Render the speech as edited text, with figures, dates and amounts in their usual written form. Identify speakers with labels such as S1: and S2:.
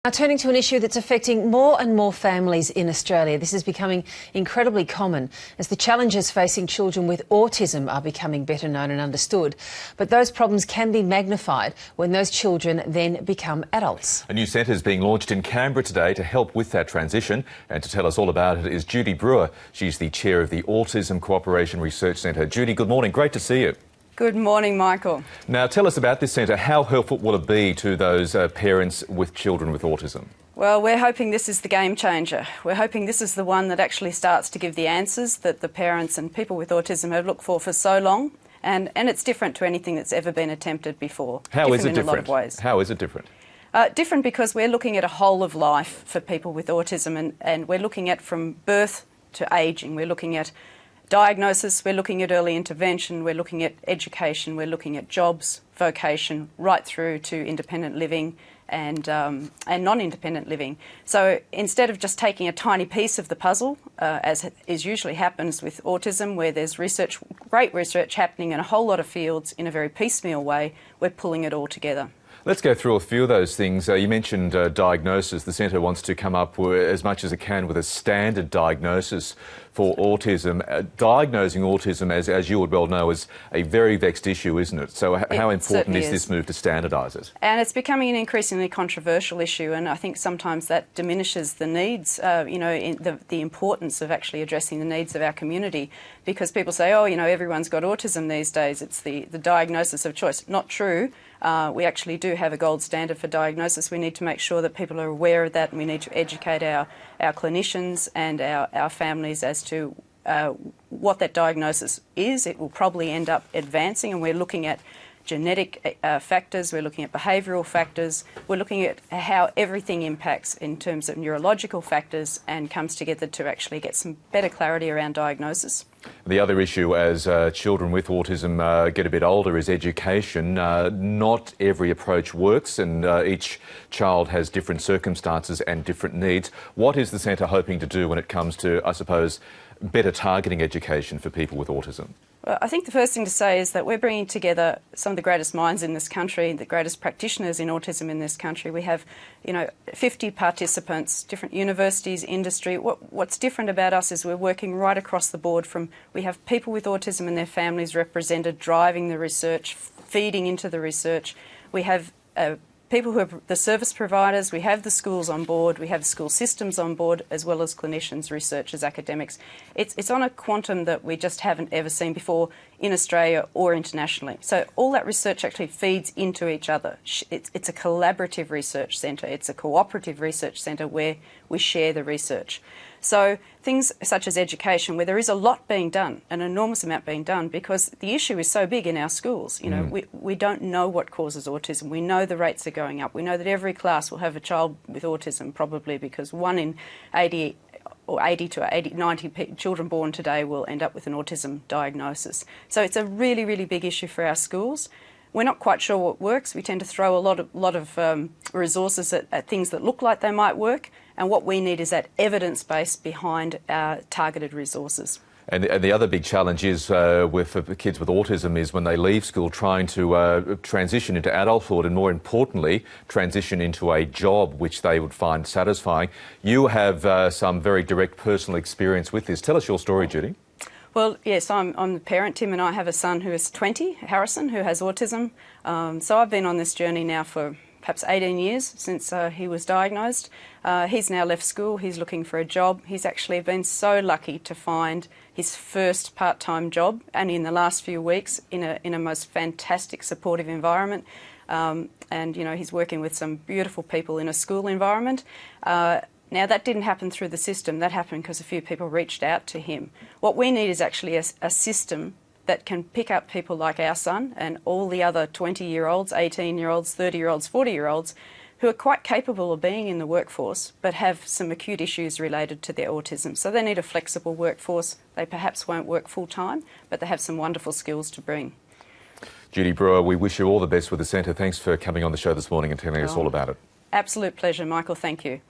S1: Now turning to an issue that's affecting more and more families in Australia. This is becoming incredibly common as the challenges facing children with autism are becoming better known and understood. But those problems can be magnified when those children then become adults.
S2: A new centre is being launched in Canberra today to help with that transition. And to tell us all about it is Judy Brewer. She's the chair of the Autism Cooperation Research Centre. Judy, good morning. Great to see you.
S3: Good morning, Michael.
S2: Now, tell us about this centre. How helpful will it be to those parents with children with autism?
S3: Well, we're hoping this is the game changer. We're hoping this is the one that actually starts to give the answers that the parents and people with autism have looked for so long. And it's different to anything that's ever been attempted before.
S2: How is it different?
S3: In a lot of ways.
S2: How is it different?
S3: Different because we're looking at a whole of life for people with autism, and we're looking at from birth to ageing. We're looking at diagnosis, we're looking at early intervention, we're looking at education, we're looking at jobs, vocation, right through to independent living and non-independent living. So instead of just taking a tiny piece of the puzzle, as is usually happens with autism, where there's research, great research happening in a whole lot of fields in a very piecemeal way, we're pulling it all together.
S2: Let's go through a few of those things. You mentioned diagnosis. The centre wants to come up with, as much as it can, with a standard diagnosis for autism. Diagnosing autism, as you would well know, is a very vexed issue, isn't it? So how important is this move to standardise it? And
S3: it's becoming an increasingly controversial issue, and I think sometimes that diminishes the needs, the importance of actually addressing the needs of our community, because people say, oh, everyone's got autism these days. It's the diagnosis of choice. Not true. We actually do have a gold standard for diagnosis. We need to make sure that people are aware of that, and we need to educate our clinicians and our families as to what that diagnosis is. It will probably end up advancing, and we're looking at genetic factors, we're looking at behavioural factors, we're looking at how everything impacts in terms of neurological factors and comes together to actually get some better clarity around diagnosis.
S2: The other issue as children with autism get a bit older is education. Not every approach works, and each child has different circumstances and different needs. What is the centre hoping to do when it comes to, I suppose, better targeting education for people with autism?
S3: Well, I think the first thing to say is that we're bringing together some of the greatest minds in this country, the greatest practitioners in autism in this country. We have, 50 participants, different universities, industry. What's different about us is we're working right across the board. We have people with autism and their families represented, driving the research, feeding into the research. We have people who are the service providers, we have the schools on board, we have school systems on board, as well as clinicians, researchers, academics. It's on a quantum that we just haven't ever seen before in Australia or internationally. So all that research actually feeds into each other. It's a collaborative research centre, it's a cooperative research centre where we share the research. So things such as education, where there is a lot being done, an enormous amount being done, because the issue is so big in our schools. We don't know what causes autism. We know the rates are going up. We know that every class will have a child with autism, probably because 1 in 80 or 80 to 90 children born today will end up with an autism diagnosis. So it's a really, really big issue for our schools. We're not quite sure what works. We tend to throw a lot of resources at things that look like they might work, and what we need is that evidence base behind our targeted resources.
S2: And the other big challenge is with kids with autism is when they leave school trying to transition into adulthood and, more importantly, transition into a job which they would find satisfying. You have some very direct personal experience with this. Tell us your story, Judy.
S3: Well, yes, I'm the parent. Tim and I have a son who is 20, Harrison, who has autism. So I've been on this journey now for perhaps 18 years since he was diagnosed. He's now left school, he's looking for a job. He's actually been so lucky to find his first part-time job, and in the last few weeks in a most fantastic supportive environment. And he's working with some beautiful people in a school environment. Now, that didn't happen through the system. That happened because a few people reached out to him. What we need is actually a system that can pick up people like our son and all the other 20-year-olds, 18-year-olds, 30-year-olds, 40-year-olds who are quite capable of being in the workforce but have some acute issues related to their autism. So they need a flexible workforce. They perhaps won't work full-time, but they have some wonderful skills to bring.
S2: Judy Brewer, we wish you all the best with the centre. Thanks for coming on the show this morning and telling us all about it.
S3: Absolute pleasure, Michael. Thank you.